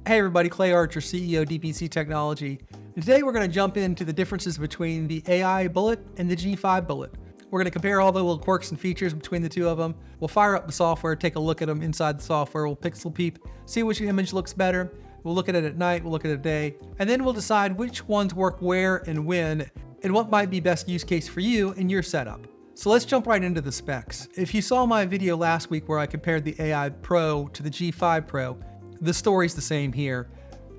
Hey everybody, Clay Archer, CEO DPC Technology. And today we're going to jump into the differences between the AI Bullet and the G5 Bullet. We're going to compare all the little quirks and features between the two of them. We'll fire up the software, take a look at them inside the software. We'll pixel peep, see which image looks better. We'll look at it at night, we'll look at it at day, and then we'll decide which ones work where and when, and what might be best use case for you in your setup. So let's jump right into the specs. If you saw my video last week where I compared the AI Pro to the G5 Pro, the story's the same here.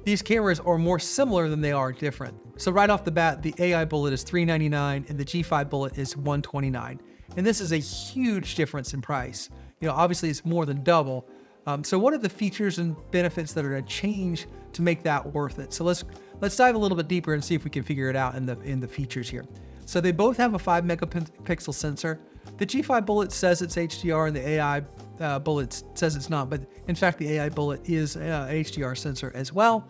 These cameras are more similar than they are different. So right off the bat, the AI Bullet is $399 and the G5 Bullet is $129. And this is a huge difference in price. Obviously it's more than double. So what are the features and benefits that are going to change to make that worth it? So let's dive a little bit deeper and see if we can figure it out in the features here. So they both have a 5 megapixel sensor. The G5 Bullet says it's HDR and the AI Bullet says it's not, but in fact the AI Bullet is an HDR sensor as well.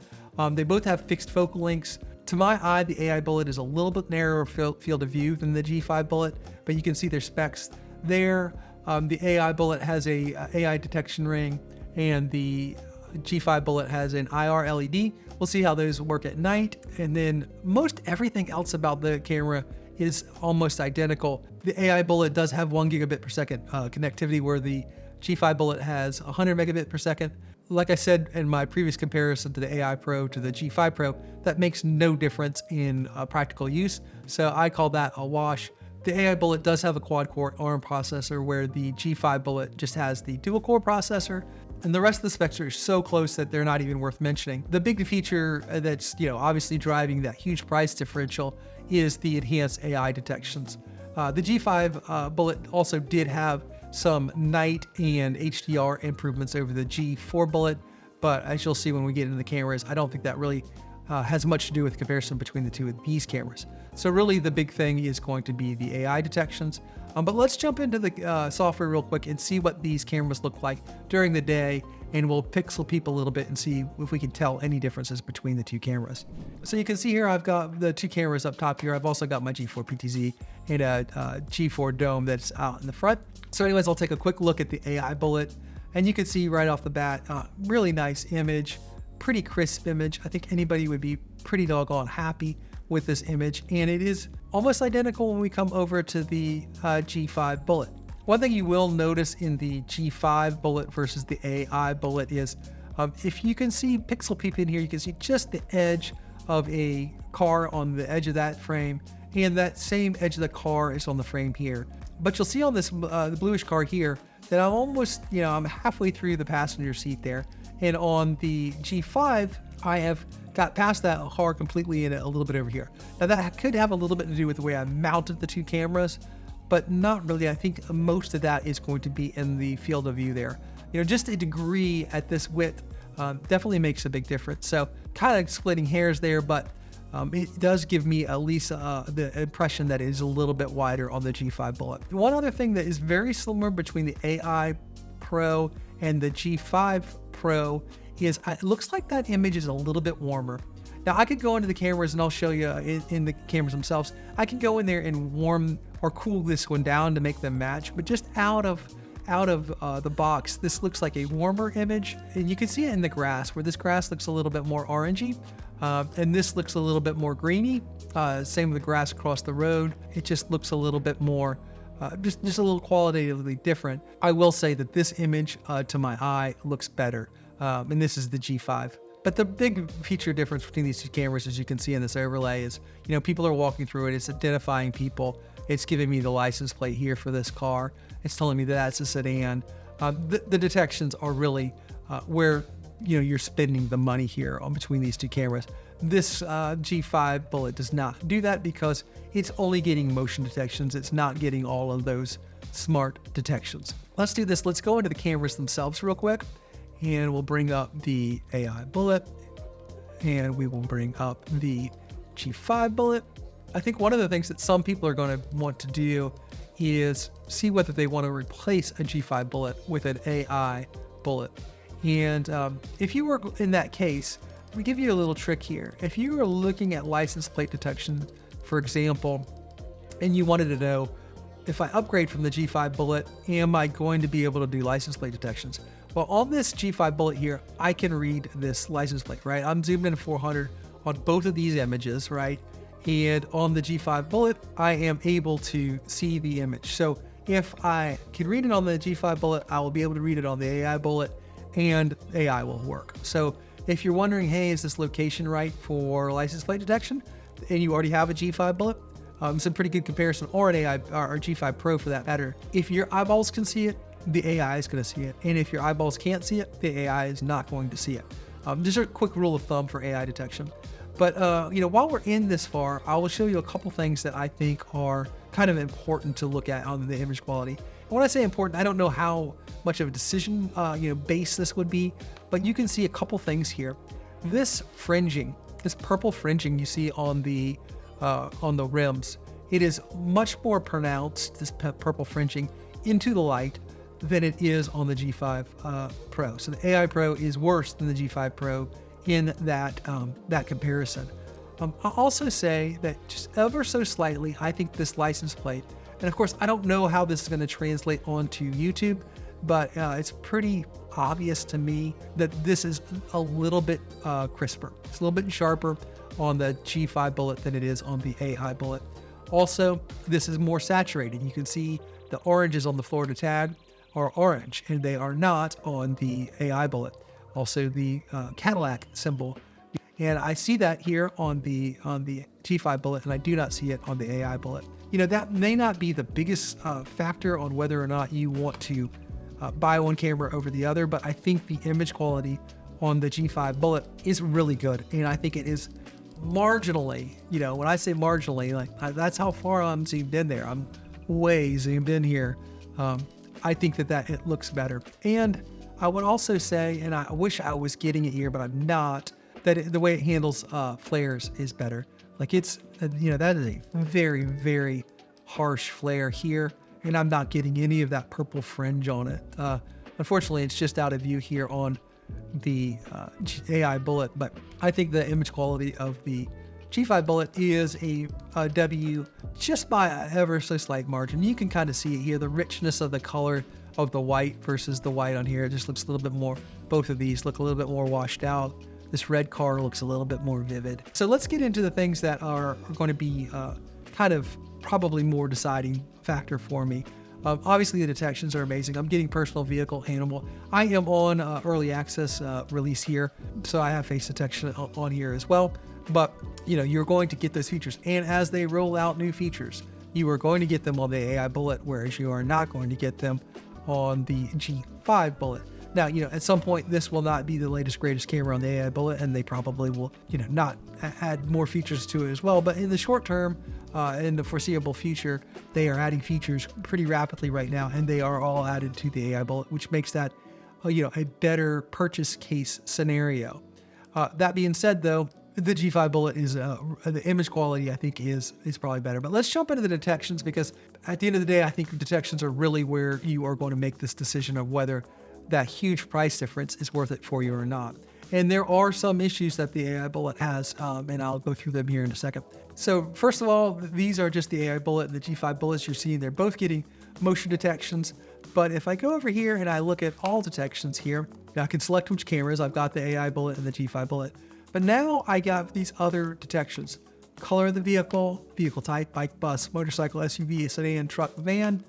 They both have fixed focal lengths. To my eye, the AI Bullet is a little bit narrower field of view than the G5 Bullet, but you can see their specs there. The AI Bullet has a AI detection ring and the G5 Bullet has an IR LED. We'll see how those work at night. And then most everything else about the camera is almost identical. The AI Bullet does have 1 gigabit per second connectivity, where the G5 Bullet has 100 megabit per second. Like I said in my previous comparison to the AI Pro to the G5 Pro, that makes no difference in practical use. So I call that a wash. The AI Bullet does have a quad-core ARM processor, where the G5 Bullet just has the dual-core processor. And the rest of the specs are so close that they're not even worth mentioning. The big feature that's obviously driving that huge price differential is the enhanced AI detections. The G5 Bullet also did have some night and HDR improvements over the G4 Bullet, but as you'll see when we get into the cameras, I don't think that really has much to do with comparison between the two of these cameras. So really the big thing is going to be the AI detections. But let's jump into the software real quick and see what these cameras look like during the day, and we'll pixel peep a little bit and see if we can tell any differences between the two cameras. So you can see here I've got the two cameras up top here. I've also got my G4 PTZ and a G4 Dome that's out in the front. So anyways, I'll take a quick look at the AI Bullet, and you can see right off the bat, really nice image, pretty crisp image. I think anybody would be pretty doggone happy with this image, and it is almost identical when we come over to the G5 Bullet. One thing you will notice in the G5 Bullet versus the AI Bullet is if you can see pixel peep in here, you can see just the edge of a car on the edge of that frame, and that same edge of the car is on the frame here. But you'll see on this the bluish car here that I'm almost, I'm halfway through the passenger seat there. And on the G5, I have got past that car completely in a little bit over here. Now that could have a little bit to do with the way I mounted the two cameras, but not really. I think most of that is going to be in the field of view there. Just a degree at this width definitely makes a big difference. So kind of splitting hairs there, but it does give me at least the impression that it is a little bit wider on the G5 Bullet. One other thing that is very similar between the AI Pro and the G5 Pro is it looks like that image is a little bit warmer. Now I could go into the cameras and I'll show you in the cameras themselves. I can go in there and warm or cool this one down to make them match, but just out of the box, this looks like a warmer image. And you can see it in the grass, where this grass looks a little bit more orangey, and this looks a little bit more greeny. Same with the grass across the road. It just looks a little bit more just a little qualitatively different. I will say that this image to my eye looks better, and this is the G5. But the big feature difference between these two cameras, as you can see in this overlay, is people are walking through it. It's identifying people. It's giving me the license plate here for this car. It's telling me that that's a sedan. The detections are really where you're spending the money here on between these two cameras. This G5 Bullet does not do that because it's only getting motion detections. It's not getting all of those smart detections. Let's do this. Let's go into the cameras themselves real quick, and we'll bring up the AI Bullet, and we will bring up the G5 Bullet. I think one of the things that some people are going to want to do is see whether they want to replace a G5 Bullet with an AI Bullet. And if you were in that case, we give you a little trick here. If you were looking at license plate detection, for example, and you wanted to know, if I upgrade from the G5 Bullet, am I going to be able to do license plate detections? Well, on this G5 Bullet here, I can read this license plate, right? I'm zoomed in 400 on both of these images, right? And on the G5 Bullet, I am able to see the image. So if I can read it on the G5 Bullet, I will be able to read it on the AI Bullet, and AI will work. So if you're wondering, hey, is this location right for license plate detection? And you already have a G5 Bullet, some pretty good comparison, or an AI or G5 Pro for that matter. If your eyeballs can see it, the AI is going to see it. And if your eyeballs can't see it, the AI is not going to see it. Just a quick rule of thumb for AI detection. But while we're in this far, I will show you a couple things that I think are kind of important to look at on the image quality. And when I say important, I don't know how much of a decision base this would be, but you can see a couple things here. This fringing, this purple fringing you see on the rims, it is much more pronounced, this purple fringing, into the light than it is on the G5 Pro. So the AI Pro is worse than the G5 Pro in that comparison. I'll also say that just ever so slightly, I think this license plate, and of course, I don't know how this is going to translate onto YouTube, but it's pretty obvious to me that this is a little bit crisper. It's a little bit sharper on the G5 Bullet than it is on the AI Bullet. Also, this is more saturated. You can see the oranges on the Florida tag are orange, and they are not on the AI Bullet. Also, the Cadillac symbol, and I see that here on the G5 Bullet, and I do not see it on the AI Bullet. That may not be the biggest factor on whether or not you want to buy one camera over the other, but I think the image quality on the G5 Bullet is really good, and I think it is marginally, when I say marginally, like that's how far I'm zoomed in there. I'm way zoomed in here. I think that it looks better. And I would also say, and I wish I was getting it here, but I'm not, that the way it handles flares is better. Like that is a very, very harsh flare here, and I'm not getting any of that purple fringe on it. Unfortunately, it's just out of view here on the AI Bullet, but I think the image quality of the G5 Bullet is a W just by a ever so slight margin. You can kind of see it here, the richness of the color of the white versus the white on here. It just looks a little bit more, both of these look a little bit more washed out. This red car looks a little bit more vivid. So let's get into the things that are going to be kind of probably more deciding factor for me. Obviously, the detections are amazing. I'm getting personal vehicle, animal. I am on early access release here, so I have face detection on here as well. But you're going to get those features, and as they roll out new features, you are going to get them on the AI Bullet, whereas you are not going to get them on the G5 Bullet. Now, at some point, this will not be the latest, greatest camera on the AI Bullet, and they probably will, not add more features to it as well. But in the short term, in the foreseeable future, they are adding features pretty rapidly right now, and they are all added to the AI Bullet, which makes that, a better purchase case scenario. That being said, though, the G5 Bullet is the image quality, I think, is probably better. But let's jump into the detections, because at the end of the day, I think the detections are really where you are going to make this decision of whether that huge price difference is worth it for you or not. And there are some issues that the AI Bullet has, and I'll go through them here in a second. So first of all, these are just the AI Bullet and the G5 Bullets you're seeing. They're both getting motion detections. But if I go over here and I look at all detections here, I can select which cameras. I've got the AI Bullet and the G5 Bullet. But now I got these other detections. Color of the vehicle, vehicle type, bike, bus, motorcycle, SUV, sedan, truck, van,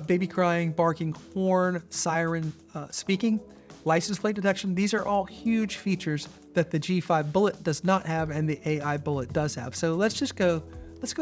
baby crying, barking, horn, siren, speaking, license plate detection. These are all huge features that the G5 Bullet does not have and the AI Bullet does have. So let's go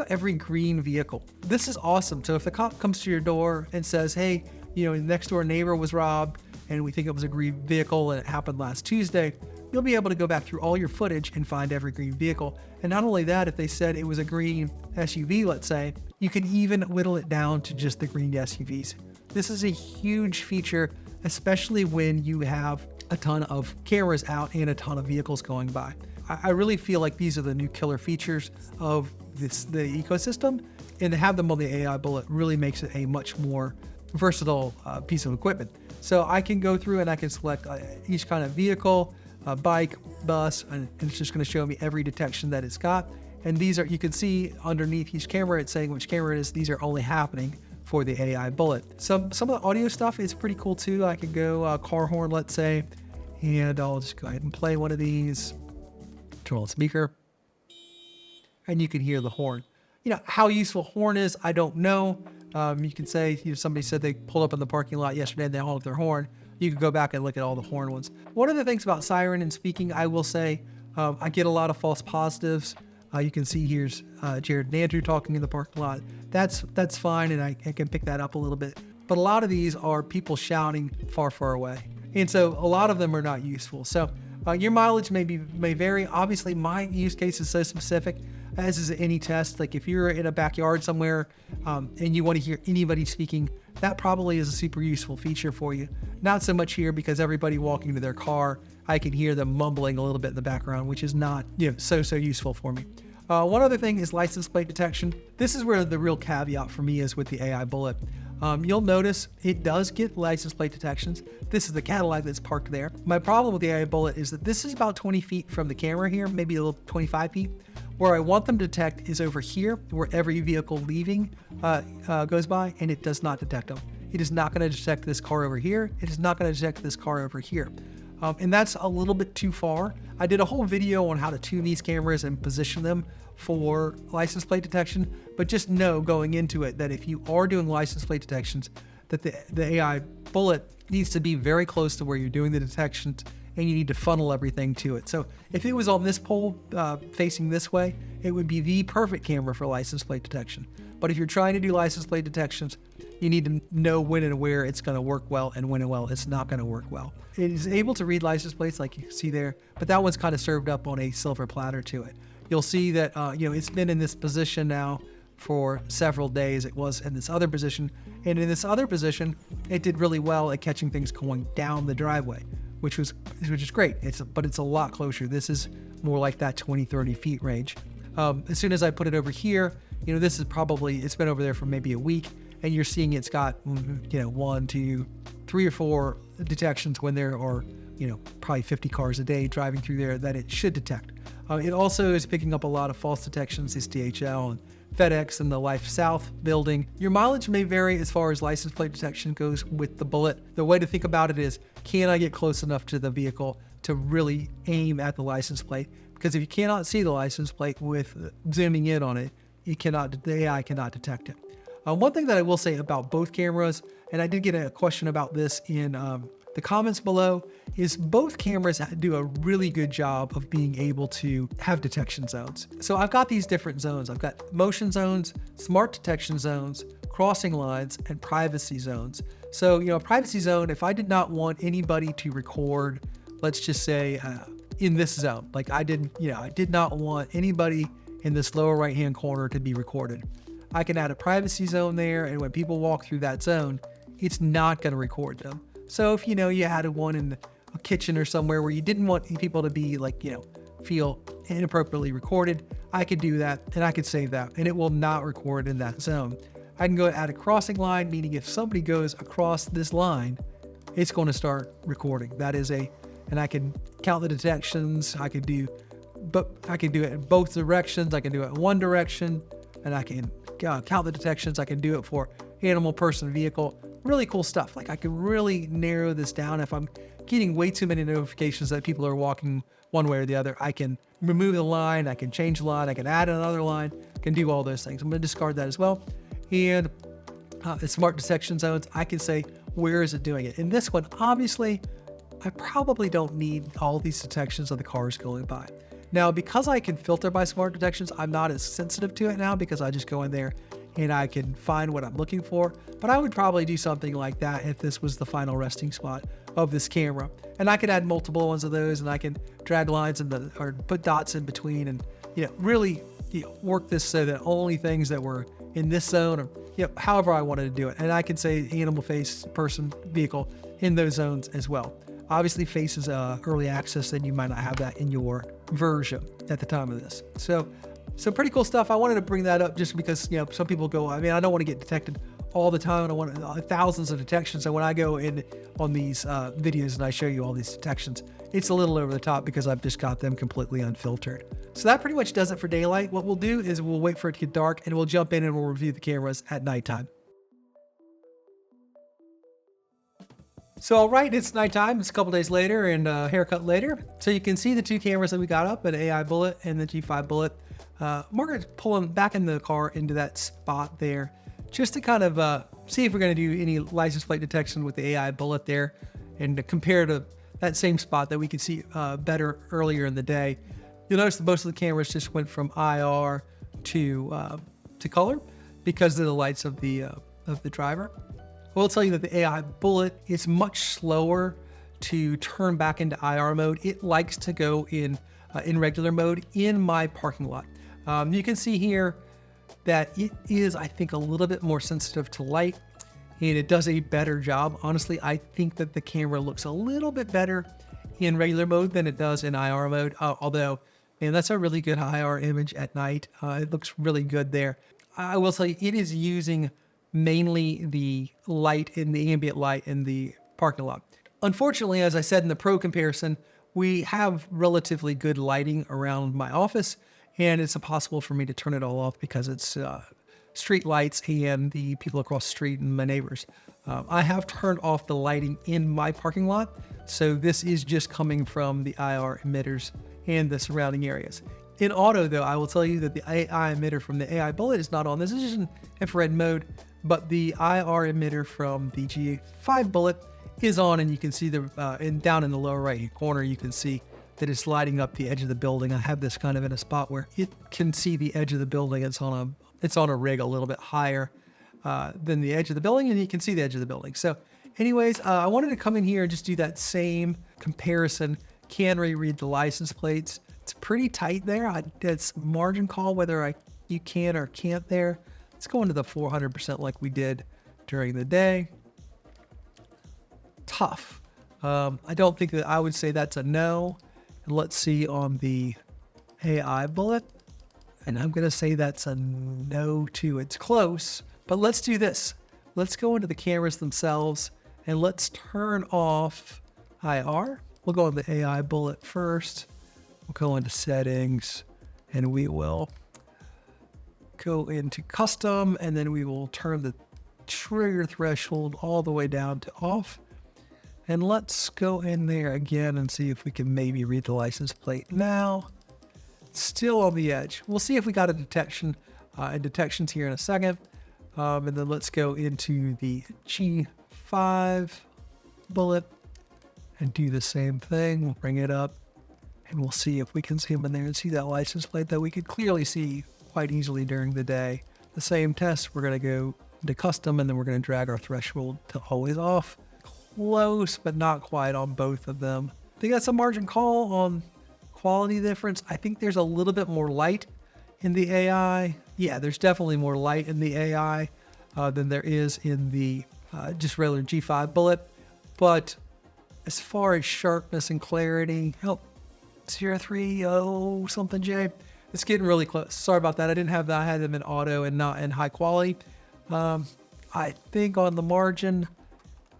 every green vehicle. This is awesome. So if the cop comes to your door and says, hey, next door neighbor was robbed and we think it was a green vehicle and it happened last Tuesday, you'll be able to go back through all your footage and find every green vehicle. And not only that, if they said it was a green SUV, let's say, you can even whittle it down to just the green SUVs. This is a huge feature, especially when you have a ton of cameras out and a ton of vehicles going by. I really feel like these are the new killer features of the ecosystem, and to have them on the AI Bullet really makes it a much more versatile piece of equipment. So I can go through and I can select each kind of vehicle, bike, bus, and it's just going to show me every detection that it's got. And these are, you can see underneath each camera, it's saying which camera it is. These are only happening for the AI Bullet. Some of the audio stuff is pretty cool too. I could go car horn, let's say, and I'll just go ahead and play one of these. Turn on the speaker, and you can hear the horn. How useful horn is, I don't know. You can say, somebody said they pulled up in the parking lot yesterday and they honked their horn. You could go back and look at all the horn ones. One of the things about siren and speaking, I will say, I get a lot of false positives. You can see here's Jared and Andrew talking in the parking lot. That's fine, and I can pick that up a little bit. But a lot of these are people shouting far, far away. And so a lot of them are not useful. So your mileage may vary. Obviously, my use case is so specific, as is any test. Like if you're in a backyard somewhere and you want to hear anybody speaking, that probably is a super useful feature for you. Not so much here because everybody walking to their car, I can hear them mumbling a little bit in the background, which is not so useful for me. One other thing is license plate detection. This is where the real caveat for me is with the AI Bullet. You'll notice it does get license plate detections. This is the Cadillac that's parked there. My problem with the AI Bullet is that this is about 20 feet from the camera here, maybe a little 25 feet. Where I want them to detect is over here, where every vehicle leaving goes by, and it does not detect them. It is not going to detect this car over here. It is not going to detect this car over here. And that's a little bit too far. I did a whole video on how to tune these cameras and position them for license plate detection, but just know going into it that if you are doing license plate detections, that the AI Bullet needs to be very close to where you're doing the detections, and you need to funnel everything to it. So if it was on this pole facing this way, it would be the perfect camera for license plate detection. But if you're trying to do license plate detections, you need to know when and where it's going to work well and when and well it's not going to work well. It is able to read license plates like you can see there, but that one's kind of served up on a silver platter to it. You'll see that it's been in this position now for several days. It was in this other position, and in this other position, it did really well at catching things going down the driveway, which is great. But it's a lot closer. This is more like that 20, 30 feet range. As soon as I put it over here, this is probably, it's been over there for maybe a week, and you're seeing it's got, 1, 2, 3 or 4 detections when there are, probably 50 cars a day driving through there that it should detect. It also is picking up a lot of false detections, this DHL and FedEx and the Life South building. Your mileage may vary as far as license plate detection goes with the Bullet. The way to think about it is, can I get close enough to the vehicle to really aim at the license plate? Because if you cannot see the license plate with zooming in on it, the AI cannot detect it. One thing that I will say about both cameras, and I did get a question about this in the comments below, is both cameras do a really good job of being able to have detection zones. So I've got these different zones. I've got motion zones, smart detection zones, crossing lines, and privacy zones. So, a privacy zone, if I did not want anybody to record, let's just say in this zone, like I did not want anybody in this lower right-hand corner to be recorded. I can add a privacy zone there, and when people walk through that zone, it's not going to record them. So if you added one in a kitchen or somewhere where you didn't want people to be feel inappropriately recorded, I could do that, and I could save that, and it will not record in that zone. I can go add a crossing line, meaning if somebody goes across this line, it's going to start recording. And I can count the detections. I can do it in both directions. I can do it in one direction, and I can count the detections. I can do it for animal, person, vehicle. Really cool stuff. Like I can really narrow this down. If I'm getting way too many notifications that people are walking one way or the other, I can remove the line. I can change the line. I can add another line. I can do all those things. I'm going to discard that as well. And the smart detection zones, I can say, where is it doing it? In this one, obviously, I probably don't need all these detections of the cars going by. Now, because I can filter by smart detections, I'm not as sensitive to it now because I just go in there and I can find what I'm looking for. But I would probably do something like that if this was the final resting spot of this camera. And I could add multiple ones of those, and I can drag lines or put dots in between, and really work this so that only things that were in this zone, or however I wanted to do it. And I can say animal, face, person, vehicle in those zones as well. Obviously, face is early access, and you might not have that in your version at the time of this. So pretty cool stuff. I wanted to bring that up just because some people go, I don't want to get detected all the time. I want thousands of detections. So when I go in on these videos and I show you all these detections, it's a little over the top because I've just got them completely unfiltered. So that pretty much does it for daylight. What we'll do is we'll wait for it to get dark, and we'll jump in and we'll review the cameras at nighttime. So, all right, it's nighttime. It's a couple days later and a haircut later. So you can see the two cameras that we got up, an AI Bullet and the G5 Bullet. Margaret's pulling back in the car into that spot there just to kind of see if we're going to do any license plate detection with the AI Bullet there and to compare to that same spot that we could see better earlier in the day. You'll notice that most of the cameras just went from IR to color because of the lights of the driver. I will tell you that the AI Bullet is much slower to turn back into IR mode. It likes to go in regular mode in my parking lot. You can see here that it is, I think, a little bit more sensitive to light, and it does a better job. Honestly, I think that the camera looks a little bit better in regular mode than it does in IR mode, although, man, that's a really good IR image at night. It looks really good there. I will tell you, it is using mainly the light in the ambient light in the parking lot. Unfortunately, as I said in the pro comparison, we have relatively good lighting around my office, and it's impossible for me to turn it all off because it's street lights and the people across the street and my neighbors. I have turned off the lighting in my parking lot, so this is just coming from the IR emitters and the surrounding areas. In auto, though, I will tell you that the AI emitter from the AI Bullet is not on. This is just in infrared mode, but the IR emitter from the G5 Bullet is on, and you can see and down in the lower right corner, you can see that it's lighting up the edge of the building. I have this kind of in a spot where it can see the edge of the building. It's on a rig a little bit higher than the edge of the building, and you can see the edge of the building. So anyways, I wanted to come in here and just do that same comparison. Can we read the license plates? It's pretty tight there. It's margin call whether you can or can't there. Let's go into the 400% like we did during the day. Tough. I don't think that I would say that's a no. And let's see on the AI Bullet. And I'm going to say that's a no too. It's close, but let's do this. Let's go into the cameras themselves and let's turn off IR. We'll go on the AI Bullet first. We'll go into settings and we will go into custom, and then we will turn the trigger threshold all the way down to off. And let's go in there again and see if we can maybe read the license plate now. Still on the edge. We'll see if we got a detection and detections here in a second. And then let's go into the G5 Bullet and do the same thing. We'll bring it up and we'll see if we can zoom in there and see that license plate that we could clearly see quite easily during the day. The same test, we're going to go to custom and then we're going to drag our threshold to always off. Close, but not quite on both of them. I think that's a margin call on quality difference. I think there's a little bit more light in the AI. Yeah, there's definitely more light in the AI than there is in the just regular G5 Bullet. But as far as sharpness and clarity, 030 something J, it's getting really close. Sorry about that. I didn't have that. I had them in auto and not in high quality. I think on the margin,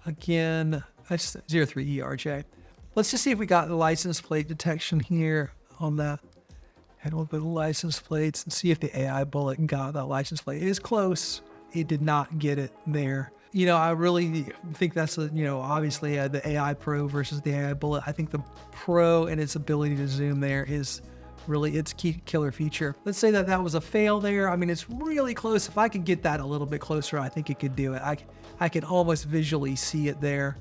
again, that's 03 ERJ. Let's just see if we got the license plate detection here on that. And we'll go to license plates and see if the AI Bullet got that license plate. It is close. It did not get it there. I really think that's, obviously the AI Pro versus the AI Bullet. I think the Pro and its ability to zoom there is really its key killer feature. Let's say that was a fail there. I mean, it's really close. If I could get that a little bit closer, I think it could do it. I can almost visually see it there,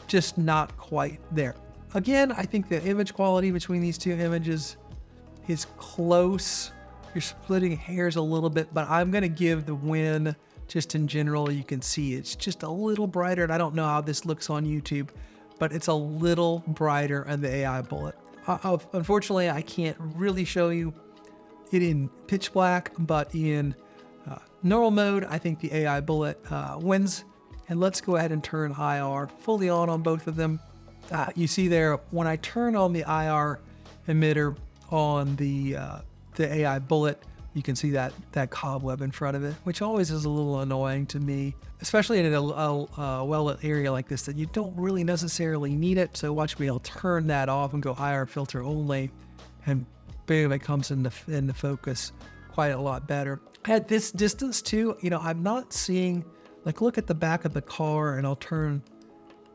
just not quite there. Again, I think the image quality between these two images is close. You're splitting hairs a little bit, but I'm going to give the win just in general. You can see it's just a little brighter, and I don't know how this looks on YouTube, but it's a little brighter on the AI Bullet. Unfortunately, I can't really show you it in pitch black, but in normal mode, I think the AI Bullet wins. And let's go ahead and turn IR fully on both of them. You see there, when I turn on the IR emitter on the AI Bullet, you can see that cobweb in front of it, which always is a little annoying to me, especially in a well-lit area like this that you don't really necessarily need it. So watch me, I'll turn that off and go IR filter only, and boom, it comes into focus quite a lot better. At this distance too, I'm not seeing, like, look at the back of the car, and I'll turn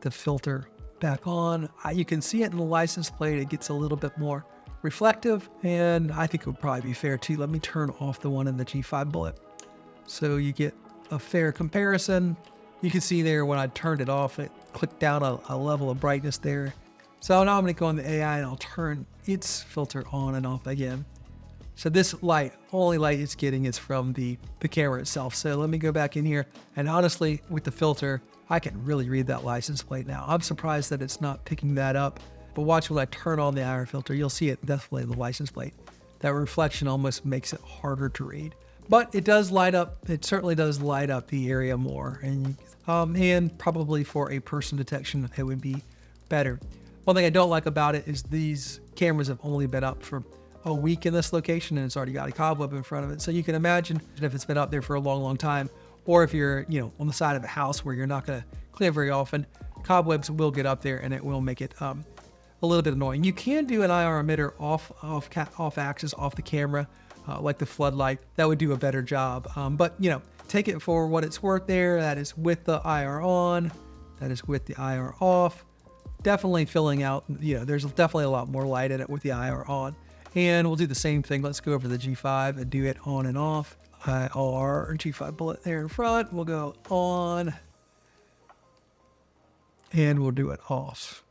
the filter back on. You can see it in the license plate. It gets a little bit more reflective, and I think it would probably be fair too. Let me turn off the one in the G5 Bullet so you get a fair comparison. You can see there when I turned it off, it clicked down a level of brightness there. So now I'm going to go on the AI and I'll turn its filter on and off again. So this light, only light it's getting is from the camera itself. So let me go back in here, and honestly, with the filter, I can really read that license plate now. I'm surprised that it's not picking that up, but watch when I turn on the IR filter, you'll see it definitely in the license plate. That reflection almost makes it harder to read. But it does light up, it certainly does light up the area more, and probably for a person detection, it would be better. One thing I don't like about it is these cameras have only been up for a week in this location, and it's already got a cobweb in front of it. So you can imagine if it's been up there for a long, long time, or if you're, on the side of a house where you're not going to clean very often, cobwebs will get up there and it will make it a little bit annoying. You can do an IR emitter off axis, off the camera, like the floodlight. That would do a better job. But take it for what it's worth there. That is with the IR on, that is with the IR off. Definitely filling out, there's definitely a lot more light in it with the IR on. And we'll do the same thing. Let's go over to the G5 and do it on and off. IR G5 Bullet there in front. We'll go on and we'll do it off.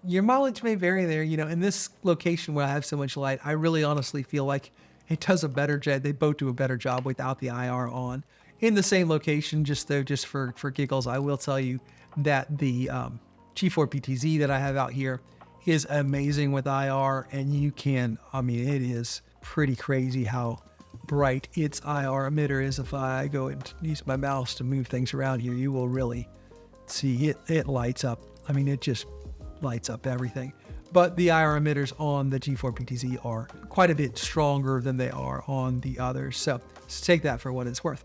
Your mileage may vary there. In this location where I have so much light, I really honestly feel like it does a better job. They both do a better job without the IR on. In the same location, just for giggles, I will tell you that the G4 PTZ that I have out here is amazing with IR, and it is pretty crazy how bright its IR emitter is. If I go and use my mouse to move things around here, you will really see it lights up. It just lights up everything. But the IR emitters on the G4 PTZ are quite a bit stronger than they are on the others. So take that for what it's worth.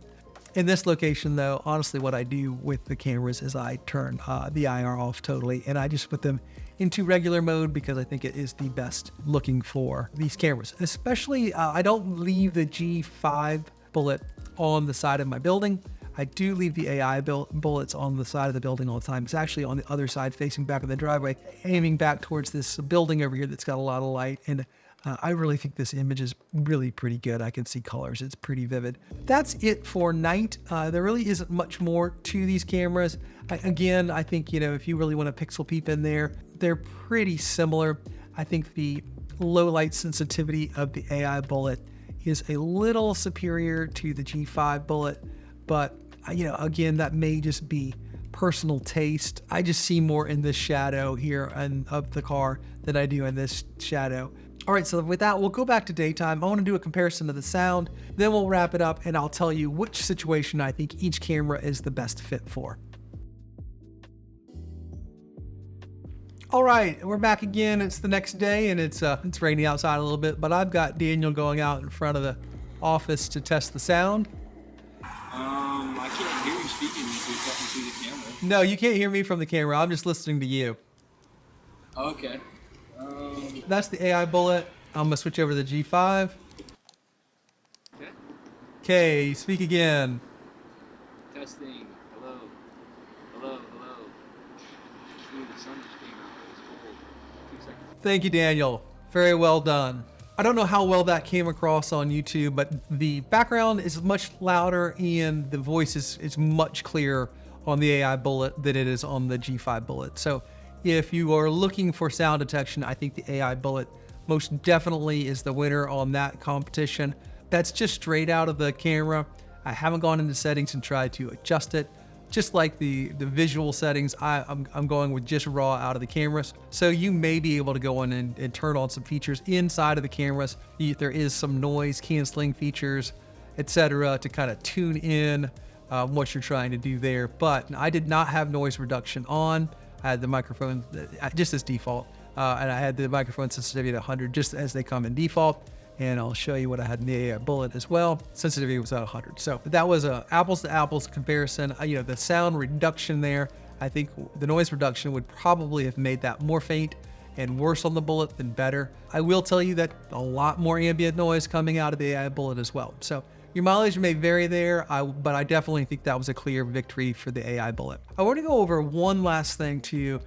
In this location though, honestly, what I do with the cameras is I turn the IR off totally, and I just put them into regular mode because I think it is the best looking for these cameras. Especially, I don't leave the G5 Bullet on the side of my building. I do leave the AI bullets on the side of the building all the time. It's actually on the other side facing back of the driveway, aiming back towards this building over here that's got a lot of light. And I really think this image is really pretty good. I can see colors. It's pretty vivid. That's it for night. There really isn't much more to these cameras. I think, if you really want to pixel peep in there, they're pretty similar. I think the low light sensitivity of the AI Bullet is a little superior to the G5 Bullet, but that may just be personal taste. I just see more in this shadow here and of the car than I do in this shadow. All right, so with that, we'll go back to daytime. I want to do a comparison of the sound, then we'll wrap it up and I'll tell you which situation I think each camera is the best fit for. All right, we're back again. It's the next day and it's raining outside a little bit, but I've got Daniel going out in front of the office to test the sound. I can't hear you speaking if you're talking through the camera. No, you can't hear me from the camera. I'm just listening to you. Okay. That's the AI Bullet. I'm gonna switch over to the G5. Okay. Okay, speak again. Testing. Hello. Hello. Hello. Ooh, the sun just came out. It's cold. 2 seconds. Thank you, Daniel. Very well done. I don't know how well that came across on YouTube, but the background is much louder and the voice is much clearer on the AI Bullet than it is on the G5 Bullet. So if you are looking for sound detection, I think the AI Bullet most definitely is the winner on that competition. That's just straight out of the camera. I haven't gone into settings and tried to adjust it. Just like the visual settings, I'm going with just raw out of the cameras. So you may be able to go in and turn on some features inside of the cameras. There is some noise canceling features, etc., to kind of tune in what you're trying to do there. But I did not have noise reduction on. I had the microphone just as default, and I had the microphone sensitivity at 100 just as they come in default. And I'll show you what I had in the AI Bullet as well. Sensitivity was at 100. So that was a apples to apples comparison. The sound reduction there, I think the noise reduction would probably have made that more faint and worse on the Bullet than better. I will tell you that a lot more ambient noise coming out of the AI Bullet as well. So Your mileage may vary there, but I definitely think that was a clear victory for the AI Bullet. I want to go over one last thing to you.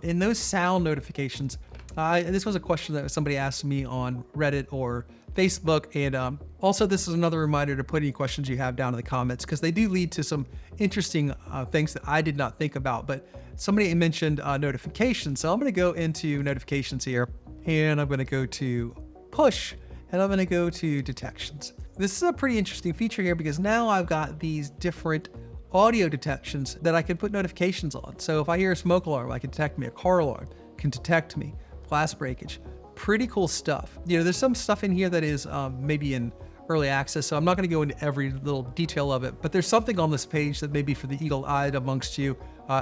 In those sound notifications, this was a question that somebody asked me on Reddit or Facebook, and also this is another reminder to put any questions you have down in the comments, because they do lead to some interesting things that I did not think about. But somebody mentioned notifications, so I'm going to go into notifications here, and I'm going to go to push, and I'm going to go to detections. This is a pretty interesting feature here, because now I've got these different audio detections that I can put notifications on. So if I hear a smoke alarm, I can detect me. A car alarm can detect me. Glass breakage. Pretty cool stuff. There's some stuff in here that is maybe in early access, so I'm not going to go into every little detail of it, but there's something on this page that maybe for the eagle-eyed amongst you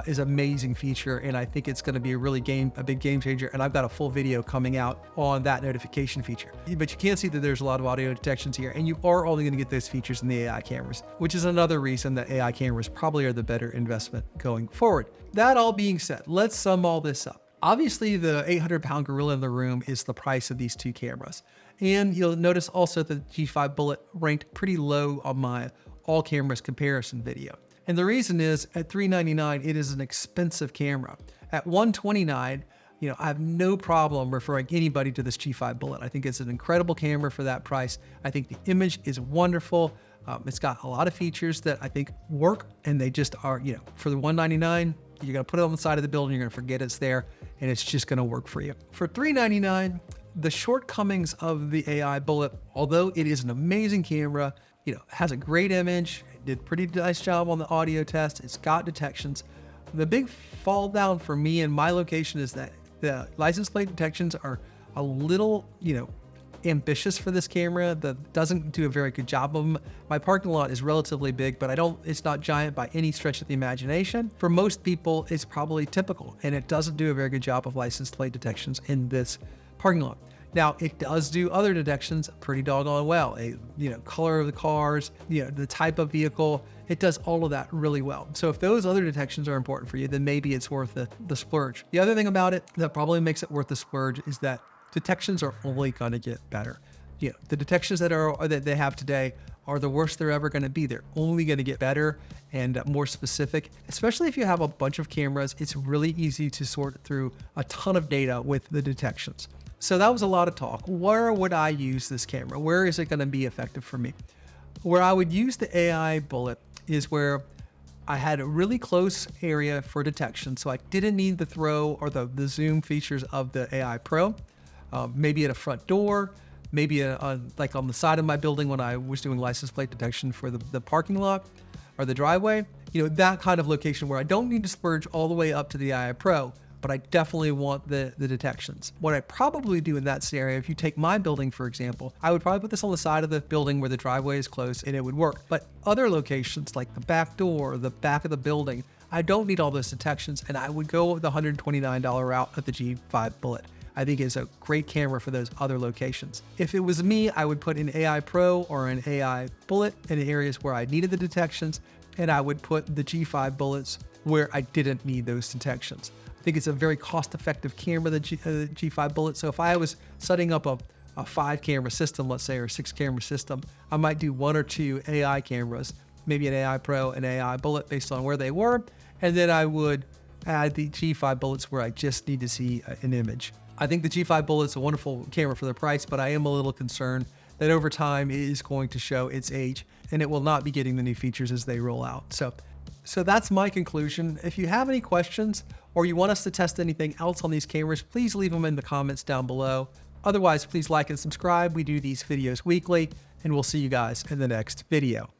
is an amazing feature, and I think it's going to be a big game changer, and I've got a full video coming out on that notification feature. But you can see that there's a lot of audio detections here, and you are only going to get those features in the AI cameras, which is another reason that AI cameras probably are the better investment going forward. That all being said, let's sum all this up. Obviously, the 800-pound gorilla in the room is the price of these two cameras. And you'll notice also that the G5 Bullet ranked pretty low on my all cameras comparison video. And the reason is at $399, it is an expensive camera. At $129, I have no problem referring anybody to this G5 Bullet. I think it's an incredible camera for that price. I think the image is wonderful. It's got a lot of features that I think work, and they just are, for the $199, you're going to put it on the side of the building, you're going to forget it's there, and it's just going to work for you. For $399, the shortcomings of the AI Bullet, although it is an amazing camera, has a great image, did a pretty nice job on the audio test, it's got detections. The big fall down for me in my location is that the license plate detections are a little, ambitious for this camera. That doesn't do a very good job of them. My parking lot is relatively big, but it's not giant by any stretch of the imagination. For most people, it's probably typical, and it doesn't do a very good job of license plate detections in this parking lot. Now, it does do other detections pretty doggone well. Color of the cars, the type of vehicle, it does all of that really well. So if those other detections are important for you, then maybe it's worth the splurge. The other thing about it that probably makes it worth the splurge is that detections are only going to get better. The detections that they have today are the worst they're ever going to be. They're only going to get better and more specific. Especially if you have a bunch of cameras, it's really easy to sort through a ton of data with the detections. So that was a lot of talk. Where would I use this camera? Where is it going to be effective for me? Where I would use the AI Bullet is where I had a really close area for detection, so I didn't need the throw or the zoom features of the AI Pro. Maybe at a front door, maybe like on the side of my building when I was doing license plate detection for the parking lot or the driveway. That kind of location where I don't need to splurge all the way up to the AI Pro, but I definitely want the detections. What I probably do in that scenario, if you take my building, for example, I would probably put this on the side of the building where the driveway is close and it would work. But other locations like the back door, the back of the building, I don't need all those detections, and I would go with the $129 route of the G5 Bullet. I think it's a great camera for those other locations. If it was me, I would put an AI Pro or an AI Bullet in areas where I needed the detections, and I would put the G5 Bullets where I didn't need those detections. I think it's a very cost-effective camera, the G5 Bullet. So if I was setting up a 5-camera system, let's say, or a 6-camera system, I might do 1 or 2 AI cameras, maybe an AI Pro, an AI Bullet based on where they were, and then I would add the G5 Bullets where I just need to see an image. I think the G5 Bullet's a wonderful camera for the price, but I am a little concerned that over time it is going to show its age, and it will not be getting the new features as they roll out. So that's my conclusion. If you have any questions or you want us to test anything else on these cameras, please leave them in the comments down below. Otherwise, please like and subscribe. We do these videos weekly, and we'll see you guys in the next video.